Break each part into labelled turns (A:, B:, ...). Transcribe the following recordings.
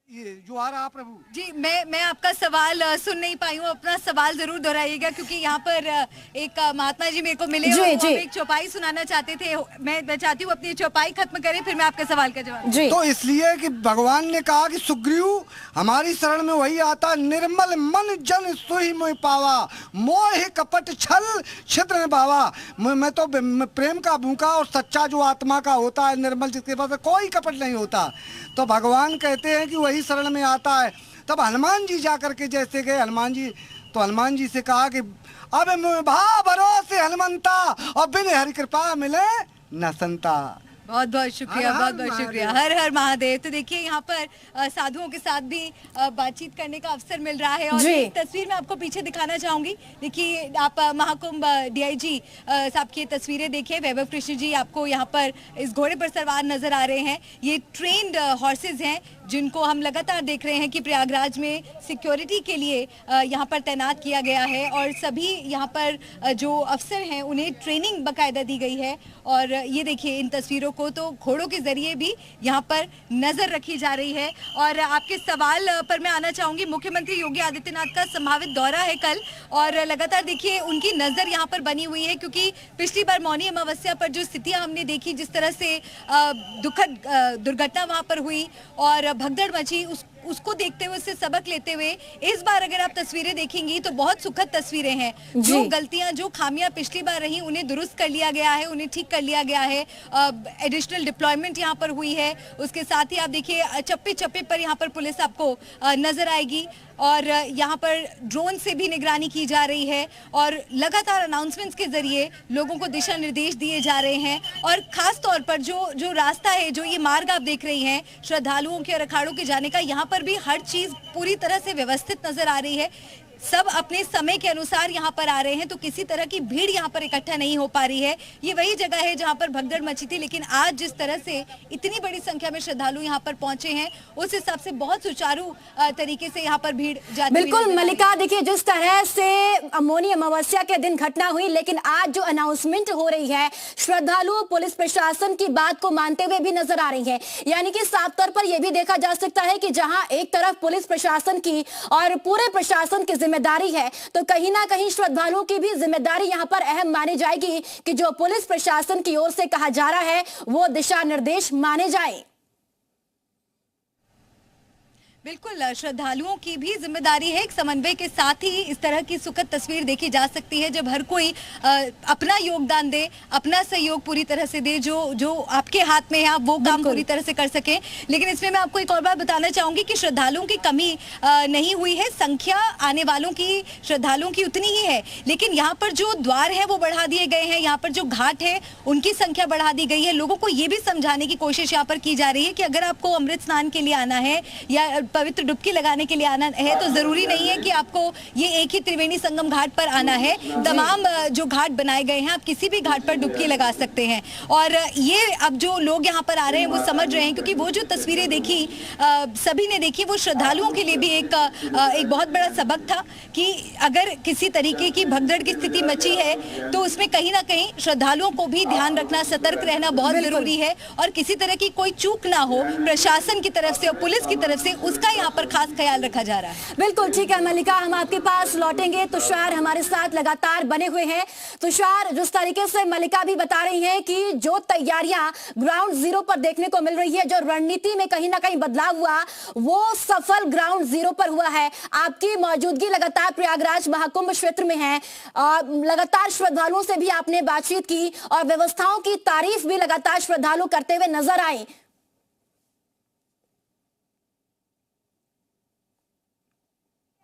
A: ये जो आ रहा प्रभु
B: जी, मैं आपका सवाल सुन नहीं पाई हूँ। अपना सवाल जरूर दोहराइएगा, क्योंकि यहाँ पर एक महात्मा जी मेरे को मिले और वो एक चौपाई सुनाना चाहते थे। मैं चाहती हूँ अपनी चौपाई खत्म करें, फिर मैं आपके सवाल का जवाब।
A: जी। तो इसलिए कि भगवान ने कहा कि सुग्रीव हमारी शरण में वही आता, निर्मल मन जन सोई मोह पावा, मोह कपट छल छिद्र बावा। मैं तो प्रेम का भूखा और सच्चा जो आत्मा का होता है, निर्मल, जिसके पास कोई कपट नहीं होता, तो भगवान कहते हैं कि वही शरण में आता है। तब हनुमान जी जा करके जैसे गए, हनुमान जी तो हनुमान जी से कहा कि अब भा भरोसे हनुमंता और बिन हरि कृपा मिले न संता।
B: बहुत बहुत शुक्रिया, बहुत बहुत शुक्रिया। हर हर महादेव। तो देखिए यहाँ पर साधुओं के साथ भी बातचीत करने का अवसर मिल रहा है। और एक तस्वीर मैं आपको पीछे दिखाना चाहूंगी। देखिए आप महाकुंभ डीआईजी साहब की तस्वीरें देखिए। वैभव कृष्ण जी आपको यहाँ पर इस घोड़े पर सवार नजर आ रहे हैं। ये ट्रेन्ड हॉर्सेज हैं जिनको हम लगातार देख रहे हैं कि प्रयागराज में सिक्योरिटी के लिए यहाँ पर तैनात किया गया है। और सभी यहाँ पर जो अफसर हैं उन्हें ट्रेनिंग बाकायदा दी गई है। और ये देखिए इन तस्वीरों को तो घोड़ों के जरिए भी यहाँ पर नजर रखी जा रही है। और आपके सवाल पर मैं आना चाहूंगी। मुख्यमंत्री योगी आदित्यनाथ का संभावित दौरा है कल, और लगातार देखिए उनकी नजर यहाँ पर बनी हुई है, क्योंकि पिछली बार मौनी अमावस्या पर जो स्थितियां हमने देखी, जिस तरह से दुखद दुर्घटना वहां पर हुई और भगदड़ मची, उसको देखते हुए, उससे सबक लेते हुए इस बार अगर आप तस्वीरें देखेंगी तो बहुत सुखद तस्वीरें हैं। जो गलतियां, जो खामियां पिछली बार रही, उन्हें दुरुस्त कर लिया गया है, उन्हें ठीक कर लिया गया है। एडिशनल डिप्लॉयमेंट यहां पर हुई है। उसके साथ ही आप देखिए चप्पे चप्पे पर यहां पर पुलिस आपको नजर आएगी, और यहाँ पर ड्रोन से भी निगरानी की जा रही है। और लगातार अनाउंसमेंट्स के जरिए लोगों को दिशा निर्देश दिए जा रहे हैं। और खास तौर पर जो रास्ता है, जो ये मार्ग आप देख रही हैं श्रद्धालुओं के और अखाड़ों के जाने का, यहाँ पर भी हर चीज पूरी तरह से व्यवस्थित नजर आ रही है। सब अपने समय के अनुसार यहाँ पर आ रहे हैं, तो किसी तरह की भीड़ यहाँ पर इकट्ठा नहीं हो पा रही है। ये वही जगह है जहाँ पर भगदड़ मची थी, लेकिन आज जिस तरह से इतनी बड़ी संख्या में श्रद्धालु यहाँ पर पहुंचे हैं, उस हिसाब से बहुत सुचारू तरीके से यहाँ पर भीड़ जाती है।
C: बिल्कुल मलिका, देखिए जिस तरह से मौनी अमावस्या के दिन घटना हुई, लेकिन आज जो अनाउंसमेंट हो रही है, श्रद्धालु पुलिस प्रशासन की बात को मानते हुए भी नजर आ रही है। यानी कि साफ तौर पर यह भी देखा जा सकता है कि जहां एक तरफ पुलिस प्रशासन की और पूरे प्रशासन की जिम्मेदारी है, तो कहीं ना कहीं श्रद्धालुओं की भी जिम्मेदारी यहां पर अहम मानी जाएगी कि जो पुलिस प्रशासन की ओर से कहा जा रहा है वो दिशा निर्देश माने जाए।
B: बिल्कुल, श्रद्धालुओं की भी जिम्मेदारी है। एक समन्वय के साथ ही इस तरह की सुखद तस्वीर देखी जा सकती है, जब हर कोई अपना योगदान दे, अपना सहयोग पूरी तरह से दे, जो आपके हाथ में है आप वो काम पूरी तरह से कर सकें। लेकिन इसमें मैं आपको एक और बात बताना चाहूंगी कि श्रद्धालुओं की कमी नहीं हुई है। संख्या आने वालों की, श्रद्धालुओं की उतनी ही है, लेकिन यहाँ पर जो द्वार है वो बढ़ा दिए गए हैं। यहाँ पर जो घाट है उनकी संख्या बढ़ा दी गई है। लोगों को ये भी समझाने की कोशिश यहाँ पर की जा रही है कि अगर आपको अमृत स्नान के लिए आना है या पवित्र डुबकी लगाने के लिए आना है, तो जरूरी नहीं है कि आपको ये एक ही त्रिवेणी संगम घाट पर आना है। तमाम जो घाट बनाए गए हैं, आप किसी भी घाट पर डुबकी लगा सकते हैं। और ये अब जो लोग यहाँ पर आ रहे हैं वो समझ रहे हैं, क्योंकि वो जो तस्वीरें देखी, सभी ने देखी, वो श्रद्धालुओं के लिए भी एक बहुत बड़ा सबक था कि अगर किसी तरीके की भगदड़ की स्थिति मची है तो उसमें कहीं ना कहीं श्रद्धालुओं को भी ध्यान रखना, सतर्क रहना बहुत जरूरी है। और किसी तरह की कोई चूक ना हो प्रशासन की तरफ से और पुलिस की तरफ से, उसका यहाँ पर खास ख्याल रखा जा रहा है।
C: बिल्कुल ठीक है मलिका, हम आपके पास लौटेंगे। तुषार हमारे साथ लगातार बने हुए हैं। तुषार, जिस तरीके से मलिका भी बता रही हैं कि जो तैयारियां ग्राउंड जीरो पर देखने को मिल रही है, जो रणनीति में कहीं ना कहीं बदलाव हुआ, वो सफल ग्राउंड जीरो पर हुआ है। आपकी मौजूदगी लगातार प्रयागराज महाकुंभ क्षेत्र में है, लगातार श्रद्धालुओं से भी आपने बातचीत की और व्यवस्थाओं की तारीफ भी लगातार श्रद्धालु करते हुए नजर आए।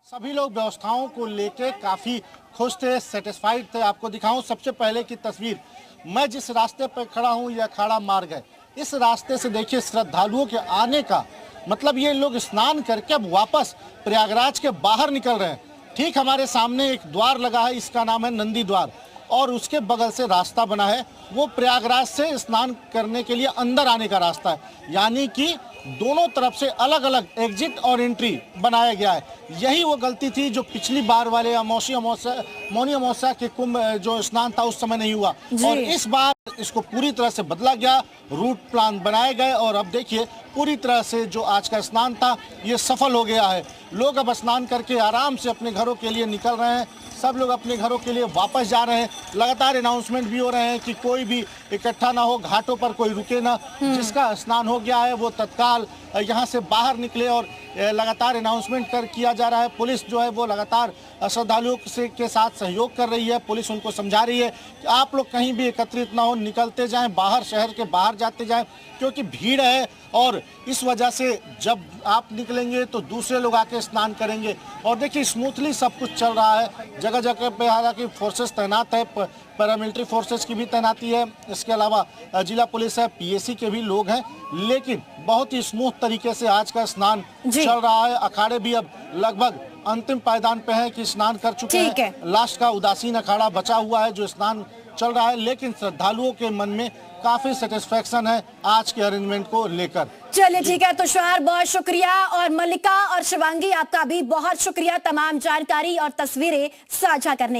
D: सभी लोग व्यवस्थाओं को लेके काफी खुश थे, सेटिस्फाइड थे। आपको दिखाऊं सबसे पहले की तस्वीर। मैं जिस रास्ते पर खड़ा हूं यह अखाड़ा मार्ग है। इस रास्ते से देखिए श्रद्धालुओं के आने का मतलब, ये लोग स्नान करके अब वापस प्रयागराज के बाहर निकल रहे हैं। ठीक हमारे सामने एक द्वार लगा है, इसका नाम है नंदी द्वार, और उसके बगल से रास्ता बना है, वो प्रयागराज से स्नान करने के लिए अंदर आने का रास्ता है। यानी कि दोनों तरफ से अलग अलग एग्जिट और एंट्री बनाया गया है। यही वो गलती थी जो पिछली बार वाले मौनी अमावस्या के कुंभ जो स्नान था उस समय नहीं हुआ, और इस बार इसको पूरी तरह से बदला गया, रूट प्लान बनाए गए, और अब देखिए पूरी तरह से जो आज का स्नान था ये सफल हो गया है। लोग अब स्नान करके आराम से अपने घरों के लिए निकल रहे हैं, सब लोग अपने घरों के लिए वापस जा रहे हैं। लगातार अनाउंसमेंट भी हो रहे हैं कि कोई भी इकट्ठा ना हो, घाटों पर कोई रुके ना, जिसका स्नान हो गया है वो तत्काल यहाँ से बाहर निकले, और लगातार अनाउंसमेंट किया जा रहा है। पुलिस जो है वो लगातार श्रद्धालुओं के साथ सहयोग कर रही है। पुलिस उनको समझा रही है कि आप लोग कहीं भी एकत्रित ना हो, निकलते जाएं, बाहर शहर के बाहर जाते जाएं, क्योंकि भीड़ है, और इस वजह से जब आप निकलेंगे तो दूसरे लोग आके स्नान करेंगे। और देखिए स्मूथली सब कुछ चल रहा है, जगह जगह पे हालांकि फोर्सेस तैनात है, पैरामिलिट्री फोर्सेस की भी तैनाती है, इसके अलावा जिला पुलिस है, पीएसी के भी लोग हैं, लेकिन बहुत ही स्मूथ तरीके से आज का स्नान चल रहा है। अखाड़े भी अब लगभग अंतिम पायदान पे हैं कि स्नान कर चुके हैं। लास्ट का उदासीन अखाड़ा बचा हुआ है जो स्नान चल रहा है, लेकिन श्रद्धालुओं के मन में काफी सेटिस्फेक्शन है आज के अरेंजमेंट को लेकर।
C: चलिए ठीक है तुषार, बहुत शुक्रिया, और मल्लिका और शिवांगी आपका भी बहुत शुक्रिया तमाम जानकारी और तस्वीरें साझा करने